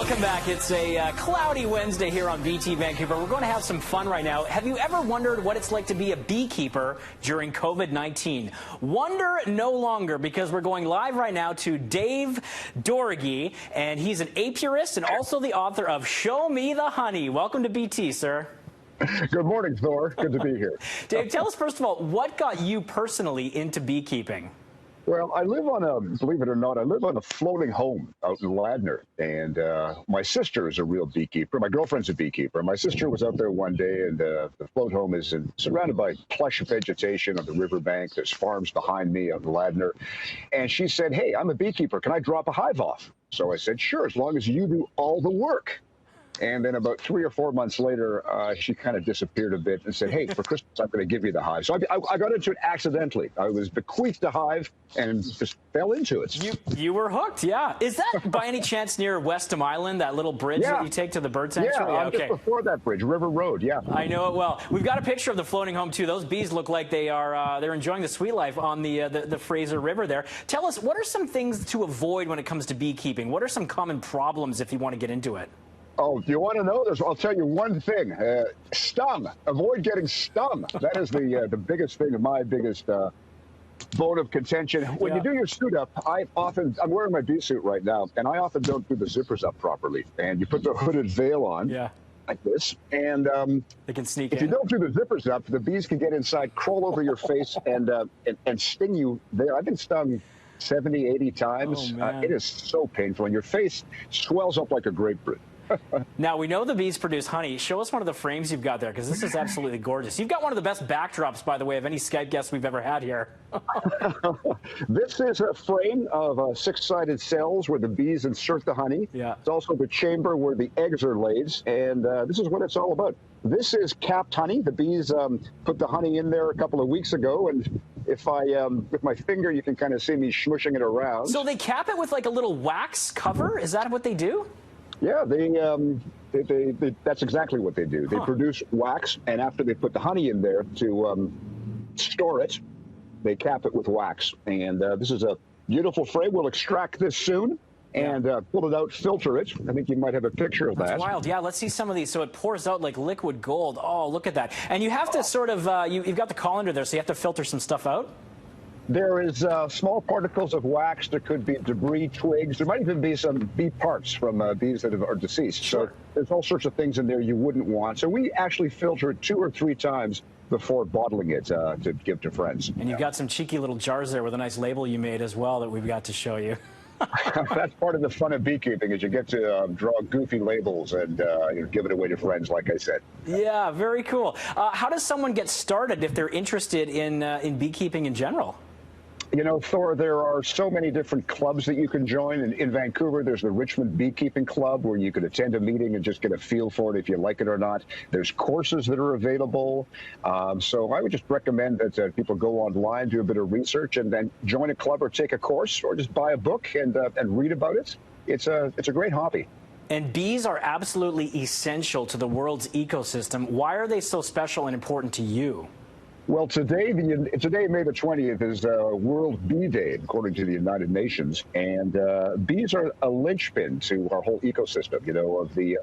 Welcome back. It's a cloudy Wednesday here on BT Vancouver. We're going to have some fun right now. Have you ever wondered what it's like to be a beekeeper during COVID-19? Wonder no longer, because we're going live right now to Dave Dorgy, and he's an apiarist and also the author of Show Me the Honey. Welcome to BT, sir. Good morning, Thor. Good to be here. Dave, tell us first of all, what got you personally into beekeeping? Well, I live on a, believe it or not, I live on a floating home out in Ladner. And my sister is a real beekeeper. My girlfriend's a beekeeper. My sister was out there one day, and the float home is surrounded by plush vegetation on the riverbank. There's farms behind me on Ladner. And she said, "Hey, I'm a beekeeper. Can I drop a hive off?" So I said, "Sure, as long as you do all the work." And then about 3 or 4 months later, she kind of disappeared a bit and said, "Hey, for Christmas, I'm going to give you the hive." So I got into it accidentally. I was bequeathed a hive and just fell into it. You were hooked, yeah. Is that by any chance near Westham Island, that little bridge that you take to the bird sanctuary? Yeah, just before that bridge, River Road, yeah. I know it well. We've got a picture of the floating home, too. Those bees look like they're enjoying the sweet life on the Fraser River there. Tell us, what are some things to avoid when it comes to beekeeping? What are some common problems if you want to get into it? Oh, do you want to know? I'll tell you one thing. Stung. Avoid getting stung. That is the biggest thing, my biggest bone of contention. When you do your suit up, I'm wearing my bee suit right now, and I often don't do the zippers up properly. And you put the hooded veil on. Like this, and they can sneak if in. you don't do the zippers up, the bees can get inside, crawl over your face, and sting you there. I've been stung 70, 80 times. It is so painful, and your face swells up like a grapefruit. Now, we know the bees produce honey. Show us one of the frames you've got there, because this is absolutely gorgeous. You've got one of the best backdrops, by the way, of any Skype guest we've ever had here. This is a frame of 6-sided cells where the bees insert the honey. It's also the chamber where the eggs are laid, and this is what it's all about. This is capped honey. The bees put the honey in there a couple of weeks ago, and if I, with my finger, you can kind of see me smushing it around. So they cap it with like a little wax cover? Is that what they do? Yeah, that's exactly what they do. They produce wax, and after they put the honey in there to store it, they cap it with wax. And this is a beautiful frame. We'll extract this soon and pull it out, filter it. I think you might have a picture of that. That's wild. Yeah, let's see some of these. So it pours out like liquid gold. Oh, look at that. And you have to sort of, you've got the colander there, so you have to filter some stuff out? There is small particles of wax. There could be debris, twigs. There might even be some bee parts from bees that are deceased. Sure. So there's all sorts of things in there you wouldn't want. So we actually filter it 2 or 3 times before bottling it to give to friends. And you've got some cheeky little jars there with a nice label you made as well that we've got to show you. That's part of the fun of beekeeping, is you get to draw goofy labels and give it away to friends, like I said. Yeah, very cool. How does someone get started if they're interested in beekeeping in general? You know, Thor, there are so many different clubs that you can join. In Vancouver, there's the Richmond Beekeeping Club, where you could attend a meeting and just get a feel for it if you like it or not. There's courses that are available. So I would just recommend that people go online, do a bit of research, and then join a club or take a course, or just buy a book and read about it. It's a great hobby. And bees are absolutely essential to the world's ecosystem. Why are they so special and important to you? Well, today, May the 20th, is World Bee Day, according to the United Nations, and bees are a linchpin to our whole ecosystem. You know, of the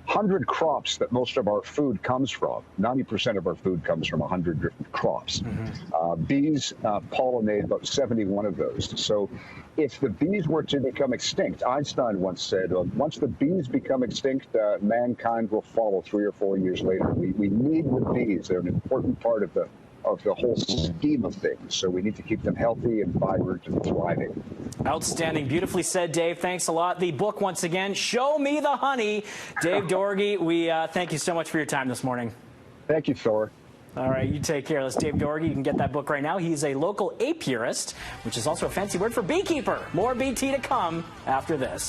100 crops that most of our food comes from, 90% of our food comes from 100 different crops. Bees pollinate about 71 of those. So if the bees were to become extinct, Einstein once said, once the bees become extinct, mankind will follow 3 or 4 years later. We need the bees. They're an important part of the whole scheme of things. So we need to keep them healthy and vibrant and thriving. Outstanding. Beautifully said, Dave. Thanks a lot. The book, once again, Show Me the Honey. Dave Dorgy, we thank you so much for your time this morning. Thank you, Thor. All right, you take care. That's Dave Dorgy. You can get that book right now. He's a local apiarist, which is also a fancy word for beekeeper. More BT to come after this.